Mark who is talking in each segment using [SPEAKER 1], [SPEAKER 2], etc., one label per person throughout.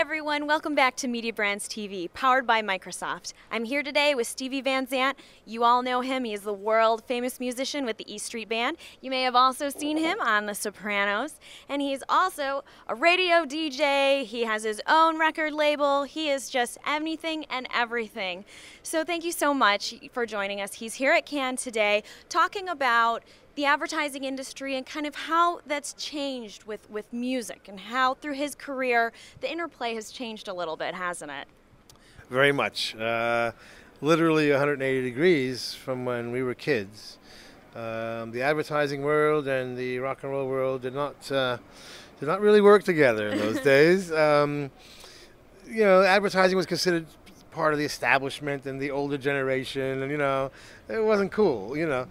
[SPEAKER 1] everyone, welcome back to Media Brands TV, powered by Microsoft. I'm here today with Steven Van Zandt. You all know him. He is the world famous musician with the E Street Band. You may have also seen him on The Sopranos. And he's also a radio DJ. He has his own record label. He is just anything and everything. So thank you so much for joining us. He's here at Cannes today talking about the advertising industry and kind of how that's changed with music and how through his career the interplay has changed a little bit, hasn't it?
[SPEAKER 2] Very much. Literally 180 degrees from when we were kids. The advertising world and the rock and roll world did not really work together in those days. You know, advertising was considered part of the establishment and the older generation, and you know, it wasn't cool, you know.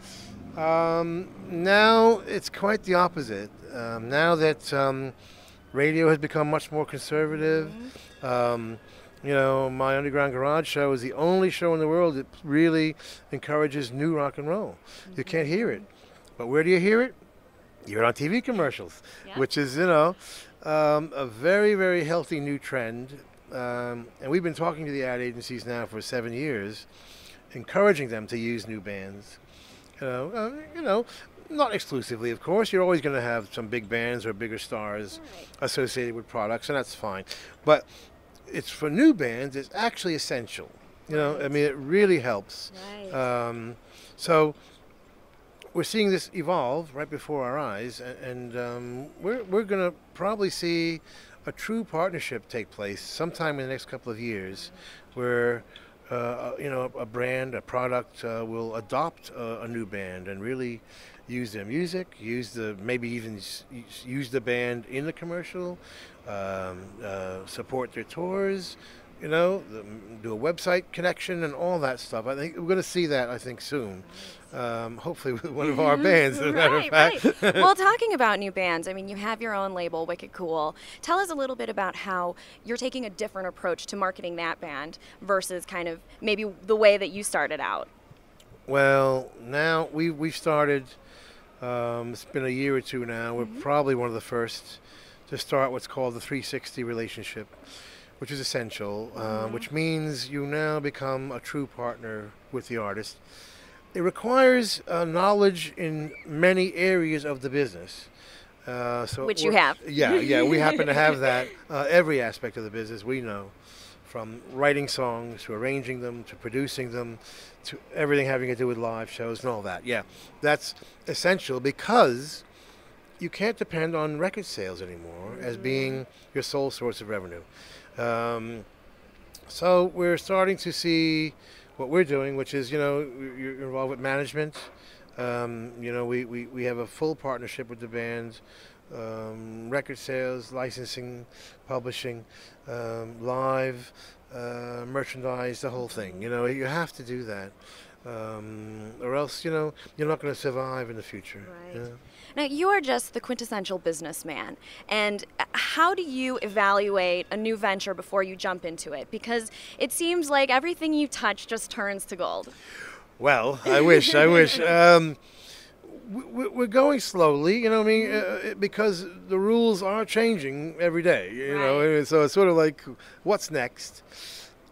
[SPEAKER 2] Now it's quite the opposite. Now that radio has become much more conservative, you know, my Underground Garage show is the only show in the world that really encourages new rock and roll. You can't hear it, but where do you hear it? You hear it on TV commercials, which is, you know, a very, very healthy new trend. And we've been talking to the ad agencies now for 7 years, encouraging them to use new bands. You know, not exclusively, of course. You're always going to have some big bands or bigger stars associated with products, and that's fine. But it's for new bands, it's actually essential. You know, I mean, it really helps. So we're seeing this evolve right before our eyes, and we're going to probably see a true partnership take place sometime in the next couple of years, where you know, a brand, a product will adopt a new band and really use their music, maybe even use the band in the commercial, support their tours, you know, do a website connection and all that stuff. I think we're going to see that, I think, soon. Hopefully with one of our bands, as a matter of fact.
[SPEAKER 1] Well, talking about new bands, I mean, you have your own label, Wicked Cool. Tell us a little bit about how you're taking a different approach to marketing that band versus kind of maybe the way that you started out.
[SPEAKER 2] Well, now we've started, it's been a year or two now. We're probably one of the first to start what's called the 360 relationship, which is essential, which means you now become a true partner with the artist. It requires knowledge in many areas of the business.
[SPEAKER 1] Which you have.
[SPEAKER 2] Yeah, we happen to have that. Every aspect of the business we know, from writing songs to arranging them to producing them to everything having to do with live shows and all that. Yeah, that's essential because you can't depend on record sales anymore as being your sole source of revenue. So we're starting to see what we're doing, which is, you know, you're involved with management. You know, we have a full partnership with the band, record sales, licensing, publishing, live, merchandise, the whole thing. You know, you have to do that, or else, you know, you're not going to survive in the future.
[SPEAKER 1] Right.
[SPEAKER 2] You know?
[SPEAKER 1] Now, you are just the quintessential businessman, and how do you evaluate a new venture before you jump into it? Because it seems like everything you touch just turns to gold.
[SPEAKER 2] Well, I wish. We're going slowly, you know what I mean, because the rules are changing every day, you know, so it's sort of like, what's next?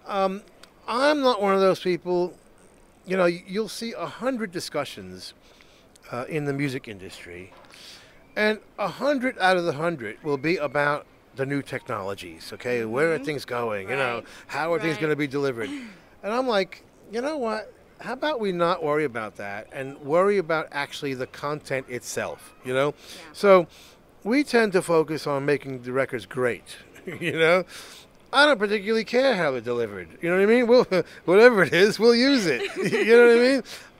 [SPEAKER 2] I'm not one of those people, you know, you'll see 100 discussions in the music industry, and 100 out of the 100 will be about the new technologies, okay? Where are things going, you know? How are things going to be delivered? And I'm like, you know what? How about we not worry about that and worry about actually the content itself, you know? So we tend to focus on making the records great, you know? I don't particularly care how they're delivered, you know what I mean? We'll, whatever it is, we'll use it, you know what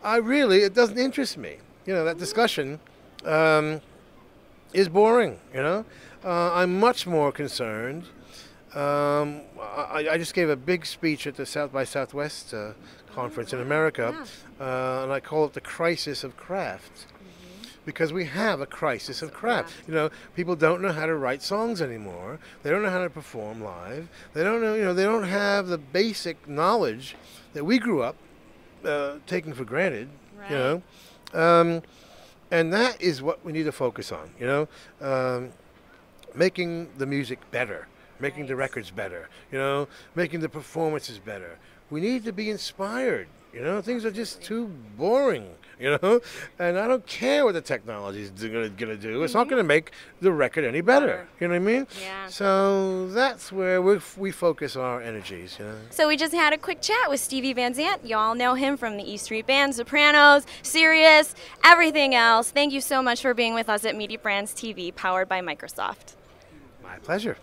[SPEAKER 2] I mean? It doesn't interest me. You know, that discussion is boring, you know? I'm much more concerned. I just gave a big speech at the South by Southwest conference in America, and I call it the crisis of craft. Because we have a crisis of craft. You know, people don't know how to write songs anymore. They don't know how to perform live. They don't know, you know, they don't have the basic knowledge that we grew up taking for granted, you know? And that is what we need to focus on, you know, making the music better, making the records better, you know, making the performances better. We need to be inspired. You know, things are just too boring, you know, and I don't care what the technology is going to do. It's not going to make the record any better. You know what I mean?
[SPEAKER 1] Yeah.
[SPEAKER 2] So that's where we focus our energies, you know.
[SPEAKER 1] So we just had a quick chat with Steven Van Zandt. You all know him from the E Street Band, Sopranos, Sirius, everything else. Thank you so much for being with us at Media Brands TV, powered by Microsoft.
[SPEAKER 2] My pleasure.